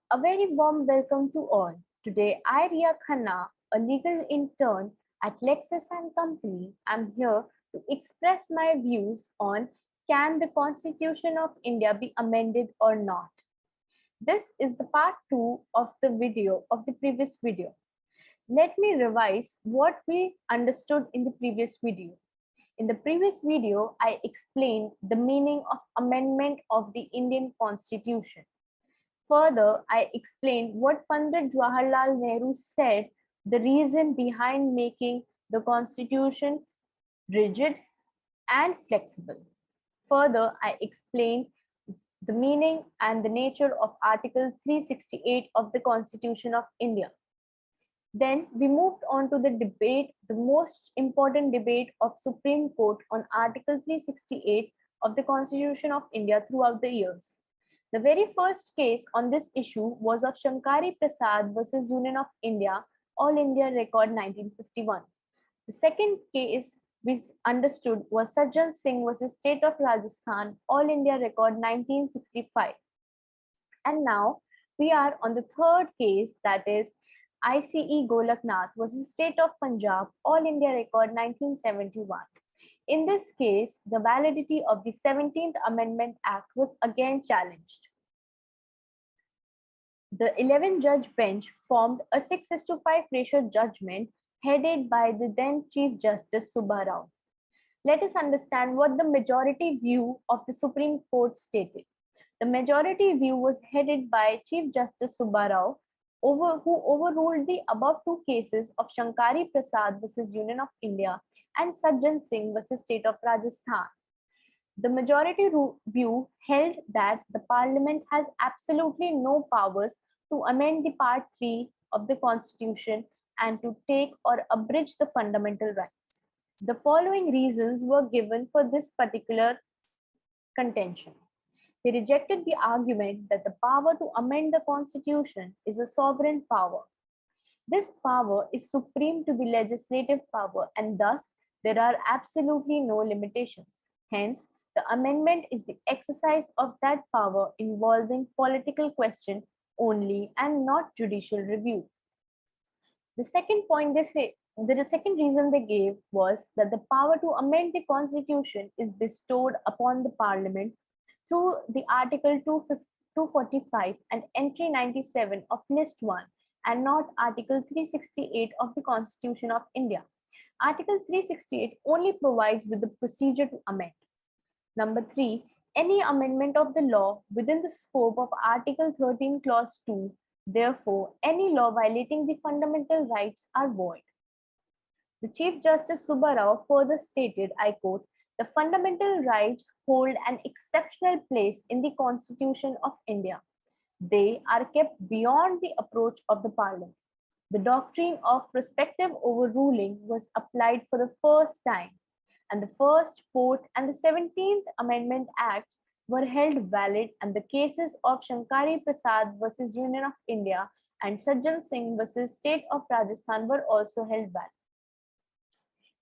A very warm welcome to all. Today, I, Ria Khanna, a legal intern at Lexis and Company, am here to express my views on can the Constitution of India be amended or not. This is the part 2 of the previous video. Let me revise what we understood in the previous video. In the previous video, I explained the meaning of amendment of the Indian Constitution. Further, I explained what Pandit Jawaharlal Nehru said, the reason behind making the constitution rigid and flexible. Further, I explained the meaning and the nature of Article 368 of the Constitution of India. Then we moved on to the debate, the most important debate of Supreme Court on Article 368 of the Constitution of India throughout the years. The very first case on this issue was of Shankari Prasad versus Union of India, All India Record 1951. The second case we understood was Sajjan Singh versus State of Rajasthan, All India Record 1965. And now we are on the third case, that is ICE Golaknath versus State of Punjab, All India Record 1971. In this case, the validity of the 17th Amendment Act was again challenged. The 11-judge bench formed a 6:5 ratio judgment headed by the then Chief Justice Subba Rao. Let us understand what the majority view of the Supreme Court stated. The majority view was headed by Chief Justice Subba Rao, who overruled the above two cases of Shankari Prasad versus Union of India and Sajjan Singh versus State of Rajasthan. The majority view held that the Parliament has absolutely no powers to amend the Part 3 of the Constitution and to take or abridge the fundamental rights. The following reasons were given for this particular contention. They rejected the argument that the power to amend the Constitution is a sovereign power. This power is supreme to the legislative power, and thus there are absolutely no limitations. Hence, the amendment is the exercise of that power involving political question only and not judicial review. The second point the second reason they gave was that the power to amend the Constitution is bestowed upon the Parliament through the Article 245 and Entry 97 of List 1 and not Article 368 of the Constitution of India. Article 368 only provides with the procedure to amend. Number 3, any amendment of the law within the scope of Article 13 Clause 2, therefore, any law violating the fundamental rights are void. The Chief Justice Subba Rao further stated, I quote, the fundamental rights hold an exceptional place in the Constitution of India. They are kept beyond the approach of the Parliament. The doctrine of prospective overruling was applied for the first time, and the First, Fourth, and the 17th Amendment Acts were held valid, and the cases of Shankari Prasad versus Union of India and Sajjan Singh versus State of Rajasthan were also held valid.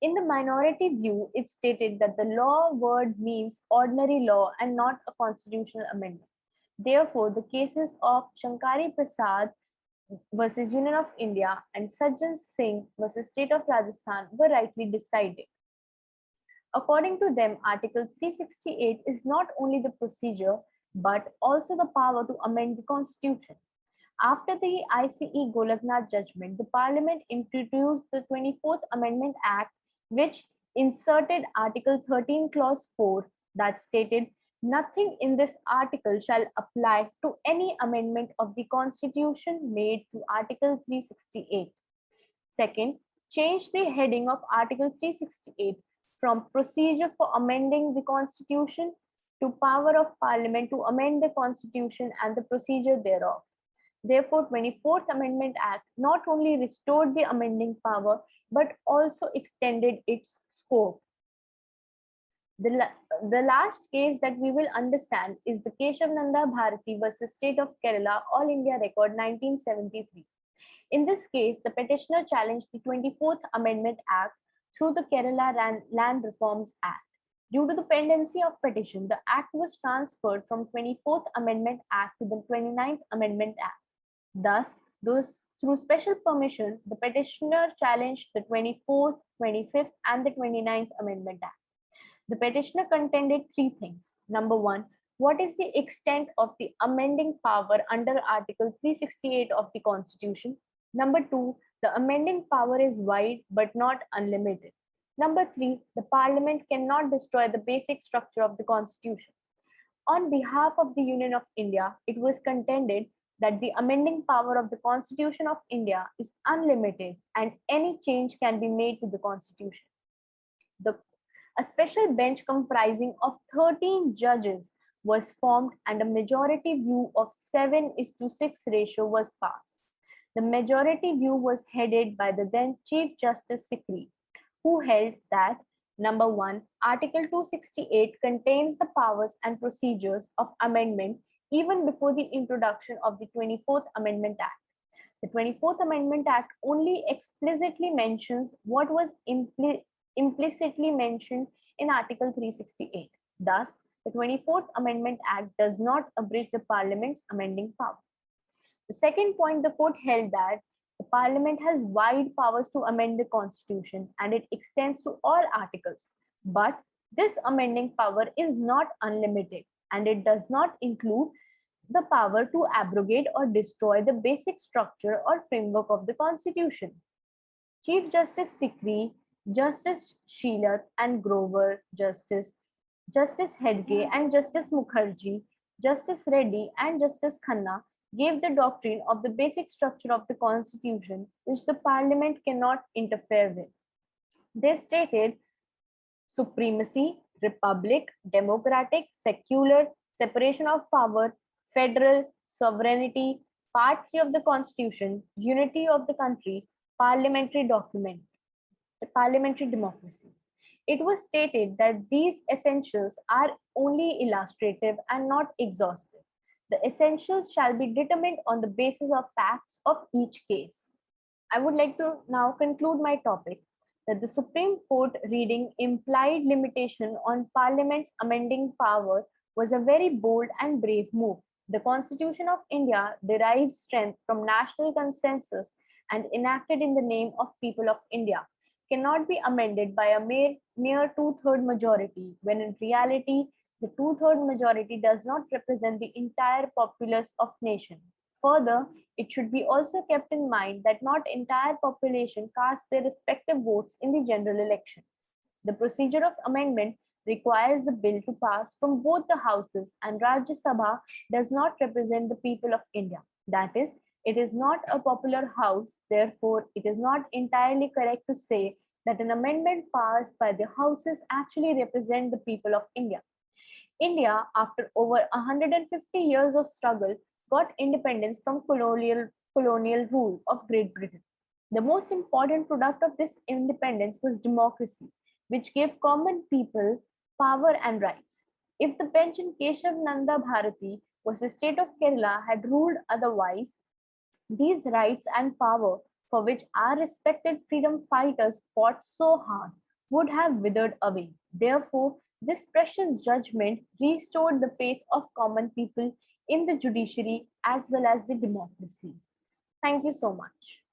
In the minority view, it stated that the law word means ordinary law and not a constitutional amendment. Therefore, the cases of Shankari Prasad versus Union of India and Sajjan Singh versus State of Rajasthan were rightly decided. According to them, Article 368 is not only the procedure, but also the power to amend the Constitution. After the ICE Golaknath judgment, the Parliament introduced the 24th Amendment Act, which inserted Article 13 Clause 4 that stated, nothing in this article shall apply to any amendment of the Constitution made to Article 368. Second, change the heading of Article 368 from procedure for amending the Constitution to power of Parliament to amend the Constitution and the procedure thereof. Therefore, 24th Amendment Act not only restored the amending power, but also extended its scope. The last case that we will understand is the Keshav Nanda Bharati versus State of Kerala, All India Record 1973. In this case, the petitioner challenged the 24th Amendment Act through the Kerala Land Reforms Act. Due to the pendency of petition, the act was transferred from 24th Amendment Act to the 29th Amendment Act. Thus, those, through special permission, the petitioner challenged the 24th, 25th, and the 29th Amendment Act. The petitioner contended three things. Number one, what is the extent of the amending power under Article 368 of the Constitution? Number two, the amending power is wide but not unlimited. Number three, the Parliament cannot destroy the basic structure of the Constitution. On behalf of the Union of India, it was contended that the amending power of the Constitution of India is unlimited and any change can be made to the Constitution. A special bench comprising of 13 judges was formed and a majority view of 7:6 ratio was passed. The majority view was headed by the then Chief Justice Sikri, who held that number one, Article 268 contains the powers and procedures of amendment even before the introduction of the 24th Amendment Act. The 24th Amendment Act only explicitly mentions what was implicitly mentioned in Article 368. Thus, the 24th Amendment Act does not abridge the Parliament's amending power. The second point, the court held that the Parliament has wide powers to amend the Constitution and it extends to all articles. But this amending power is not unlimited and it does not include the power to abrogate or destroy the basic structure or framework of the Constitution. Chief Justice Sikri, Justice Sheelath and Grover, Justice Hedge and Justice Mukherjee, Justice Reddy and Justice Khanna gave the doctrine of the basic structure of the Constitution, which the Parliament cannot interfere with. They stated supremacy, republic, democratic, secular, separation of power, federal, sovereignty, Part 3 of the Constitution, unity of the country, parliamentary democracy. It was stated that these essentials are only illustrative and not exhaustive. The essentials shall be determined on the basis of facts of each case. I would like to now conclude my topic that the Supreme Court reading implied limitation on Parliament's amending power was a very bold and brave move. The Constitution of India derives strength from national consensus and enacted in the name of people of India cannot be amended by a mere two-third majority, when in reality, the two-third majority does not represent the entire populace of nation. Further, it should be also kept in mind that not entire population cast their respective votes in the general election. The procedure of amendment requires the bill to pass from both the houses and Rajya Sabha does not represent the people of India. That is, it is not a popular house, therefore, it is not entirely correct to say that an amendment passed by the houses actually represent the people of India. India, after over 150 years of struggle, got independence from colonial rule of Great Britain. The most important product of this independence was democracy, which gave common people power and rights. If the bench in Keshav Nanda Bharati was the state of Kerala had ruled otherwise, these rights and power for which our respected freedom fighters fought so hard would have withered away. Therefore, this precious judgment restored the faith of common people in the judiciary as well as the democracy. Thank you so much.